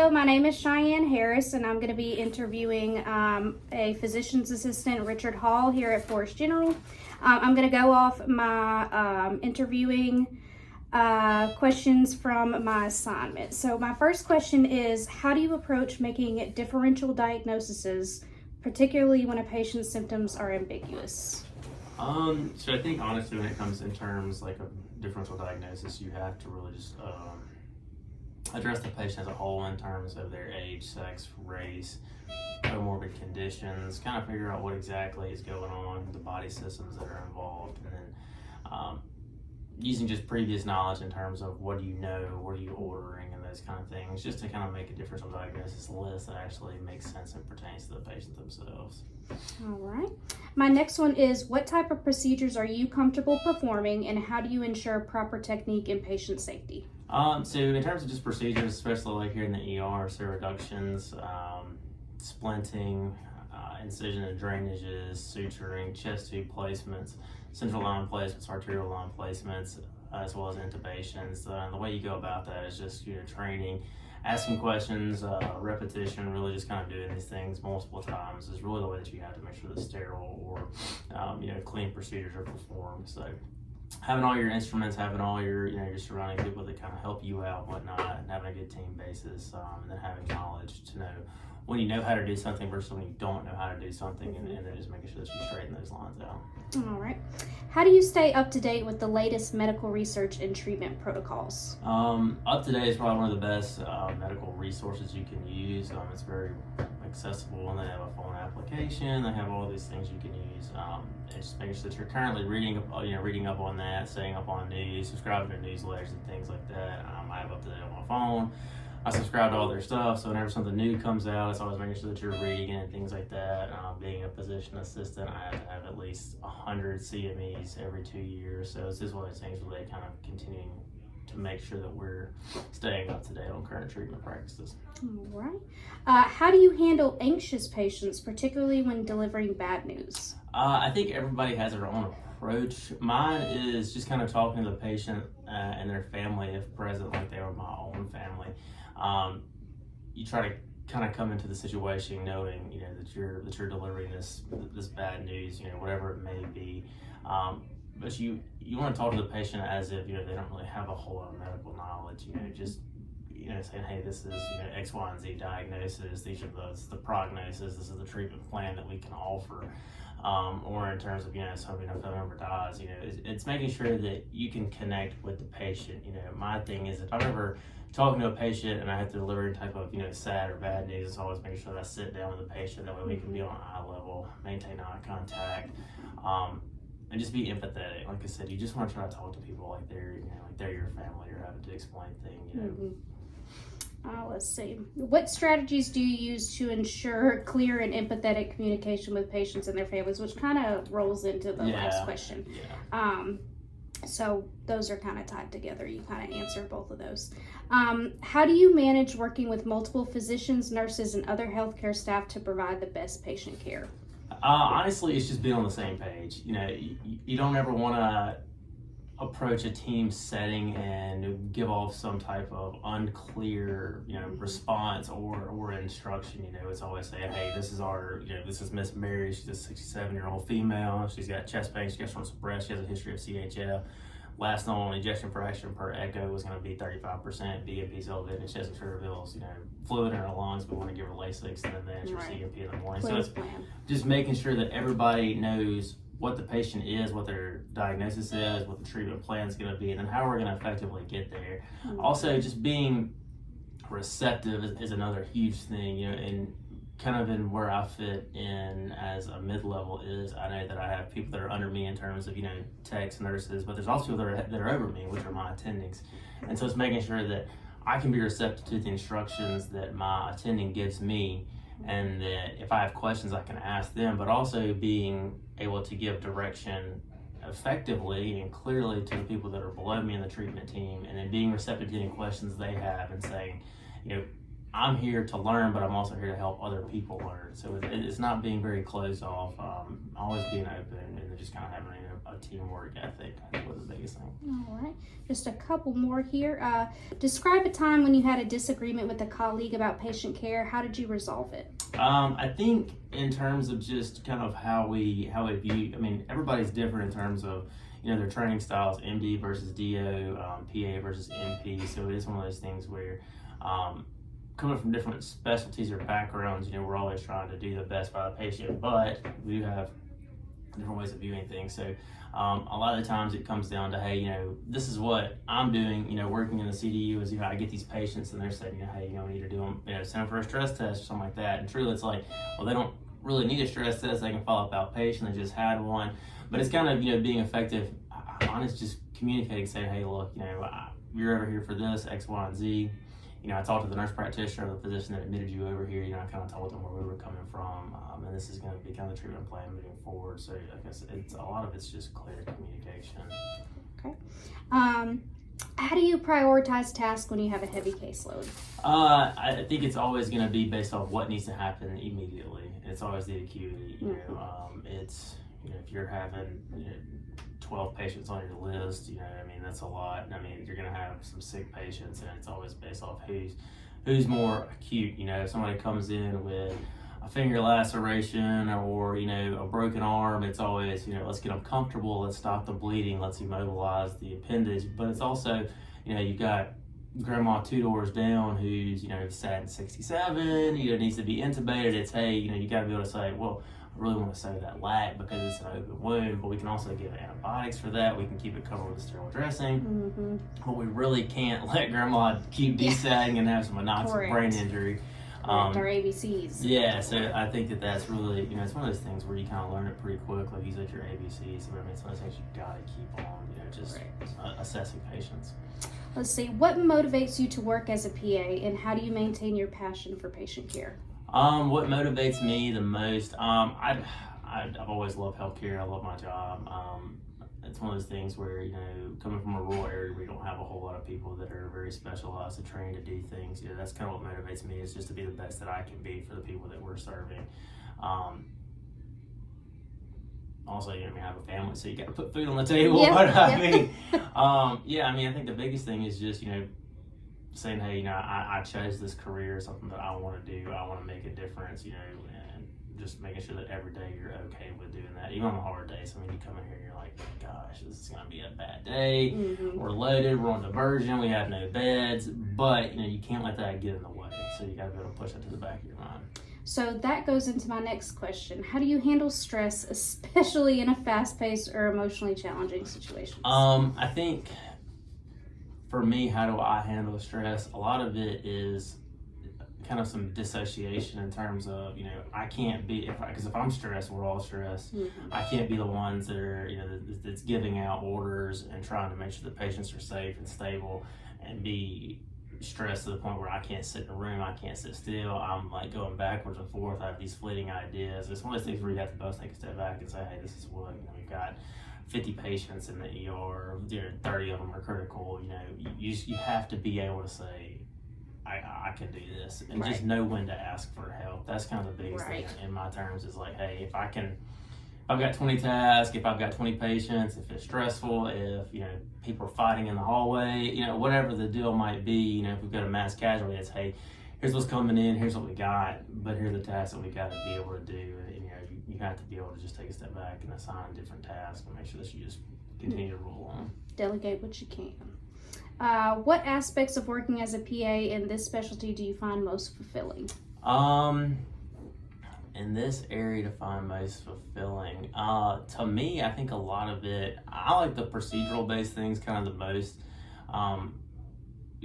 Hello, my name is Cheyenne Harris, and I'm going to be interviewing a physician's assistant, Richard Hall, here at Forest General. I'm going to go off my interviewing questions from my assignment. So my first question is, how do you approach making differential diagnoses, particularly when a patient's symptoms are ambiguous? So I think honestly, when it comes in terms like of differential diagnosis, you have to really just address the patient as a whole in terms of their age, sex, race, comorbid conditions, kind of figure out what exactly is going on, the body systems that are involved, and then using just previous knowledge in terms of what do you know, what are you ordering, and those kind of things, just to kind of make a differential diagnosis list that actually makes sense and pertains to the patient themselves. All right. My next one is, what type of procedures are you comfortable performing, and how do you ensure proper technique and patient safety? So in terms of just procedures, especially like here in the ER, so reductions, splinting, incision and drainages, suturing, chest tube placements, central line placements, arterial line placements, as well as intubations. The way you go about that is just training, asking questions, repetition, really just kind of doing these things multiple times is really the way that you have to make sure that sterile or clean procedures are performed. So having all your instruments, having all your your surrounding people that kind of help you out, whatnot, and having a good team basis, and then having knowledge to know when you know how to do something versus when you don't know how to do something, and then just making sure that you straighten those lines out. All right. How do you stay up to date with the latest medical research and treatment protocols? Up to date is probably one of the best medical resources you can use. It's very accessible, and they have a phone application. They have all these things you can use. And just making sure that you're currently reading up on that, staying up on news, subscribing to newsletters and things like that. I have up to date on my phone. I subscribe to all their stuff, so whenever something new comes out, it's always making sure that you're reading it and things like that. Being a physician assistant, I have to have at least 100 CMEs every 2 years, so it's just one of those things where they kind of continuing to make sure that we're staying up to date on current treatment practices. All right. How do you handle anxious patients, particularly when delivering bad news? I think everybody has their own approach. Mine is just kind of talking to the patient and their family, if present, like they were my own family. You try to kind of come into the situation knowing that you're delivering this bad news, whatever it may be. But you want to talk to the patient as if they don't really have a whole lot of medical knowledge. Just saying, hey, this is X, Y, and Z diagnosis. These are the prognosis. This is the treatment plan that we can offer. Or in terms of somebody, if a member dies, it's making sure that you can connect with the patient. My thing is, if I'm ever talking to a patient and I have to deliver any type of sad or bad news, it's always making sure that I sit down with the patient. That way we can be on eye level, maintain eye contact, and just be empathetic. Like I said, you just want to try to talk to people like they're your family. You're having to explain things. Let's see. What strategies do you use to ensure clear and empathetic communication with patients and their families, which kind of rolls into the last question. Yeah. So those are kind of tied together. You kind of answer both of those. How do you manage working with multiple physicians, nurses, and other healthcare staff to provide the best patient care? Honestly, it's just being on the same page. You don't ever want to approach a team setting and give off some type of unclear response or instruction. It's always saying, hey, this is Miss Mary. She's a 67-year-old female. She's got chest pain. She got shortness of breath. She has a history of CHF. Last known ejection fraction per echo was going to be 35%. BMP's elevated. She has reveals fluid in her lungs. We want to give her Lasix and then manage her CMP in the morning. So it's just making sure that everybody knows what the patient is, what their diagnosis is, what the treatment plan is going to be, and then how we're going to effectively get there. Also, just being receptive is another huge thing, and kind of in where I fit in as a mid-level is I know that I have people that are under me in terms of, techs, nurses, but there's also people that are over me, which are my attendings. And so it's making sure that I can be receptive to the instructions that my attending gives me, and that if I have questions I can ask them, but also being able to give direction effectively and clearly to the people that are below me in the treatment team, and then being receptive to any questions they have and saying, I'm here to learn, but I'm also here to help other people learn. So it's not being very closed off, always being open, and just kind of having a teamwork ethic, I think, was the biggest thing. All right, just a couple more here. Describe a time when you had a disagreement with a colleague about patient care. How did you resolve it? I think in terms of just kind of how we view, I mean, everybody's different in terms of, their training styles, MD versus DO, PA versus NP. So it is one of those things where, coming from different specialties or backgrounds, we're always trying to do the best by the patient, but we do have different ways of viewing things. So a lot of the times it comes down to, hey, this is what I'm doing, working in the CDU is, I get these patients and they're saying, hey, we need to do them, send them for a stress test or something like that. And truly it's like, well, they don't really need a stress test. They can follow up outpatient. They just had one. But it's kind of, being effective, honest, just communicating, saying, hey, look, you're over here for this, X, Y, and Z. I talked to the nurse practitioner or the physician that admitted you over here. I kind of told them where we were coming from, and this is going to be kind of the treatment plan moving forward. So I guess a lot of it's just clear communication. Okay. How do you prioritize tasks when you have a heavy caseload? I think it's always going to be based off what needs to happen immediately. It's always the acuity. It's if you're having 12 patients on your list, that's a lot. You're going to have some sick patients, and it's always based off who's more acute. If somebody comes in with a finger laceration or, a broken arm, it's always, let's get them comfortable, let's stop the bleeding, let's immobilize the appendage. But it's also, you've got grandma 2 doors down who's, sat in 67, needs to be intubated. It's, hey, you got to be able to say, well, I really want to sew that lag because it's an open wound, but we can also give antibiotics for that. We can keep it covered with a sterile dressing, but we really can't let grandma keep desatting and have some anoxic brain injury. Our ABCs. Yeah, so I think that's really, it's one of those things where you kind of learn it pretty quickly. Use your ABCs, but it's one of those things you got to keep on, just assessing patients. Let's see, what motivates you to work as a PA, and how do you maintain your passion for patient care? What motivates me the most, I've always loved healthcare. I love my job. It's one of those things where, coming from a rural area where you don't have a whole lot of people that are very specialized and trained to do things, that's kind of what motivates me, is just to be the best that I can be for the people that we're serving. Also, I have a family, so you got to put food on the table. Yep, But yep. I think the biggest thing is just, saying, hey, I chose this career, something that I want to do. I want to make a difference, and just making sure that every day you're okay with doing that, even on the hard days. You come in here and you're like, gosh, this is going to be a bad day. We're loaded, we're on diversion, we have no beds, but, you can't let that get in the way. So you got to be able to push that to the back of your mind. So that goes into my next question. How do you handle stress, especially in a fast-paced or emotionally challenging situation? I think for me, how do I handle stress? A lot of it is kind of some dissociation in terms of, I can't be, because if I'm stressed, we're all stressed. I can't be the ones that are, that's giving out orders and trying to make sure the patients are safe and stable, and be stressed to the point where I can't sit in a room, I can't sit still. I'm like going backwards and forth. I have these fleeting ideas. It's one of those things where you have to both take a step back and say, hey, this is what, we've got 50 patients in the ER, 30 of them are critical. You have to be able to say, I can do this, and just know when to ask for help. That's kind of the biggest thing in my terms, is like, hey, if I've got 20 tasks, if I've got 20 patients, if it's stressful, if people are fighting in the hallway, whatever the deal might be, if we've got a mass casualty, it's, hey, here's what's coming in, here's what we got, but here's the tasks that we got to be able to do. And, you have to be able to just take a step back and assign different tasks and make sure that you just continue to roll on. Delegate what you can. What aspects of working as a PA in this specialty do you find most fulfilling? In this area to find most fulfilling, to me, I think a lot of it, I like the procedural based things kind of the most.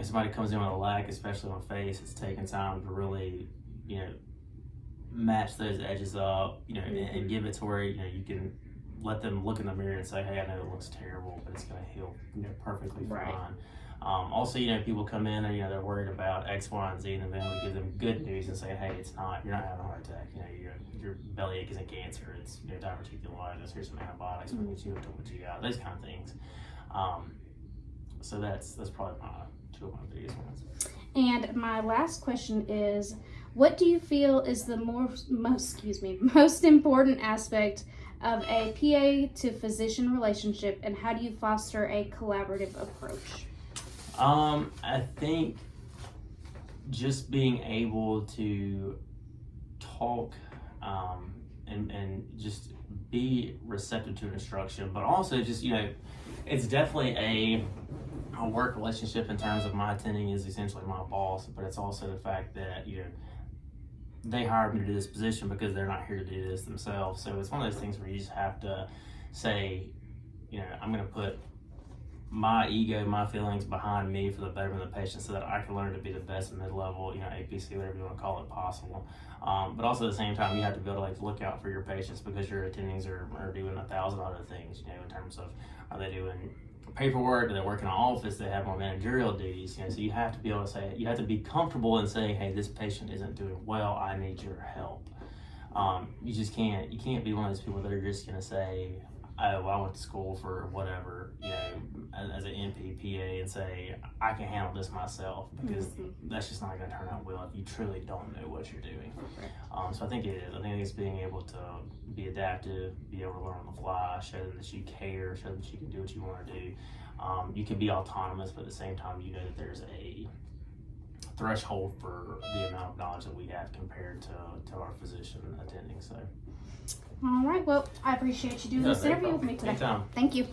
Somebody comes in with a lag, especially on face, it's taking time to really, match those edges up, and give it to where, you can let them look in the mirror and say, hey, I know it looks terrible, but it's going to heal, perfectly fine. Also, people come in and, they're worried about X, Y, and Z, and then we give them good news and say, hey, you're not having a heart attack. Your bellyache isn't cancer. It's diverticulitis. Here's some antibiotics. We'll get you to what you got. Those kind of things. So that's probably my two of my biggest ones. And my last question is, what do you feel is the most important aspect of a PA to physician relationship, and how do you foster a collaborative approach? I think just being able to talk and just be receptive to instruction, but also just, it's definitely a work relationship in terms of my attending is essentially my boss, but it's also the fact that, they hired me to do this position because they're not here to do this themselves. So it's one of those things where you just have to say, I'm going to put my ego, my feelings behind me for the betterment of the patient so that I can learn to be the best mid-level, APC, whatever you want to call it, possible. But also at the same time, you have to be able to look out for your patients because your attendings are doing 1,000 other things, in terms of, are they doing paperwork, do they work in an office, they have more managerial duties, so you have to be able to say, you have to be comfortable in saying, hey, this patient isn't doing well, I need your help. You can't be one of those people that are just going to say, oh, well, I went to school for whatever, as an NPPA, and say, I can handle this myself, because that's just not going to turn out well if you truly don't know what you're doing. So I think it is. I think it's being able to be adaptive, be able to learn on the fly, show them that you care, show them that you can do what you want to do. You can be autonomous, but at the same time, you know that there's a threshold for the amount of knowledge that we have compared to our physician attending. So. All right. Well, I appreciate you doing this interview with me today. Anytime. Thank you.